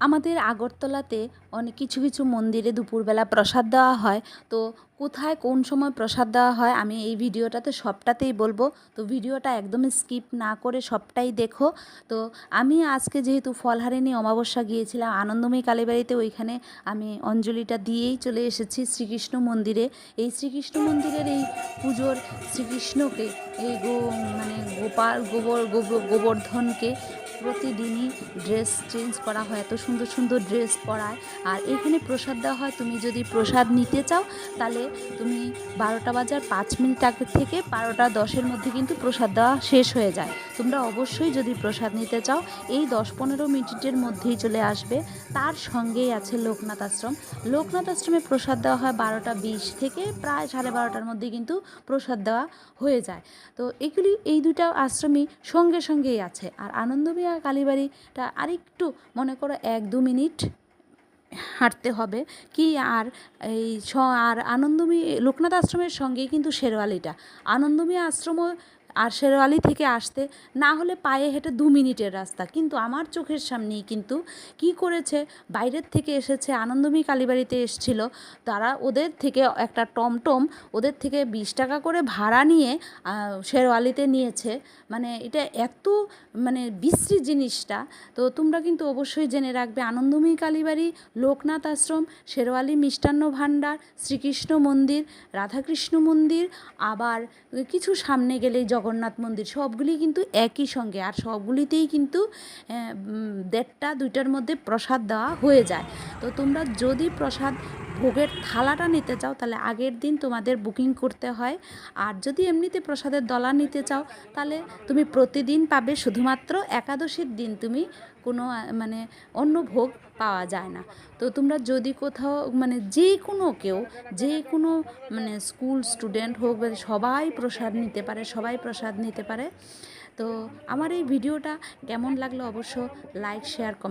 আমাদের আগরতলাতে অনেক কিছু কিছু মন্দিরে দুপুরবেলা প্রসাদ দেওয়া হয়। তো কোথায় কোন সময় প্রসাদ দেওয়া হয় আমি এই ভিডিওটাতে সবটাতেই বলবো। তো ভিডিওটা একদমই স্কিপ না করে সবটাই দেখো। তো আমি আজকে যেহেতু ফলহারিণী অমাবস্যা গিয়েছিলাম আনন্দময়ী কালীবাড়িতে, ওইখানে আমি অঞ্জলিটা দিয়েই চলে এসেছি শ্রীকৃষ্ণ মন্দিরে। এই শ্রীকৃষ্ণ মন্দিরের এই পুজোর শ্রীকৃষ্ণকে এই মানে গোবর্ধনকে প্রতিদিনই ড্রেস চেঞ্জ করা হয়, এত সুন্দর সুন্দর ড্রেস পরায়। আর এখানে প্রসাদ দেওয়া হয়। তুমি যদি প্রসাদ নিতে চাও তাহলে তুমি 12টা বাজার 5 মিনিট আগে থেকে 12টা 10-এর মধ্যে কিন্তু প্রসাদ দেওয়া শেষ হয়ে যায়। তোমরা অবশ্যই যদি প্রসাদ নিতে চাও এই 10-15 মিনিটের মধ্যেই চলে আসবে। তার সঙ্গেই আছে লোকনাথ আশ্রম। লোকনাথ আশ্রমে প্রসাদ দেওয়া হয় 12টা 20 থেকে প্রায় 12:30টার মধ্যে কিন্তু প্রসাদ দেওয়া হয়ে যায়। তো এগুলি এই দুটা আশ্রমই সঙ্গে সঙ্গেই আছে। আর আনন্দময়ী কালীবাড়িটা আরেকটু মনে করো 1-2 মিনিট হাঁটতে হবে কি। আর এই আর আনন্দময়ী লোকনাথ আশ্রমের সঙ্গেই কিন্তু শেরওয়ালিটা। আনন্দময়ী আশ্রমও আর শেরওয়ালি থেকে আসতে না হলে পায়ে হেঁটে 2 মিনিটের রাস্তা। কিন্তু আমার চোখের সামনেই কিন্তু কি করেছে, বাইরের থেকে এসেছে আনন্দময়ী কালীবাড়িতে এসছিল তারা, ওদের থেকে একটা টমটম ওদের থেকে 20 টাকা করে ভাড়া নিয়ে শেরওয়ালিতে নিয়েছে। মানে এটা এত মানে বিশ্রী জিনিসটা। তো তোমরা কিন্তু অবশ্যই জেনে রাখবে আনন্দময়ী কালীবাড়ি, লোকনাথ আশ্রম, শেরওয়ালি মিষ্টান্ন ভাণ্ডার, শ্রীকৃষ্ণ মন্দির, রাধাকৃষ্ণ মন্দির, আবার কিছু সামনে গেলেই জগন্নাথ মন্দির, সবগুলি কিন্তু একই সঙ্গে। আর সবগুলিতেই কিন্তু 1:30-2টার মধ্যে প্রসাদ দেওয়া হয়ে যায়। তো তোমরা যদি প্রসাদ ভোগের থালাটা নিতে চাও তাহলে আগের দিন তোমাদের বুকিং করতে হয়। আর যদি এমনিতে প্রসাদের দলা নিতে চাও তাহলে তুমি প্রতিদিন পাবে, শুধুমাত্র একাদশীর দিন তুমি কোনো মানে অন্য ভোগ পাওয়া যায় না। তো তোমরা যদি কোথাও মানে যে কোনো মানে স্কুল স্টুডেন্ট হোক বা সবাই প্রসাদ নিতে পারে। তো আমার এই ভিডিওটা কেমন লাগলো অবশ্য লাইক শেয়ার কমেন্ট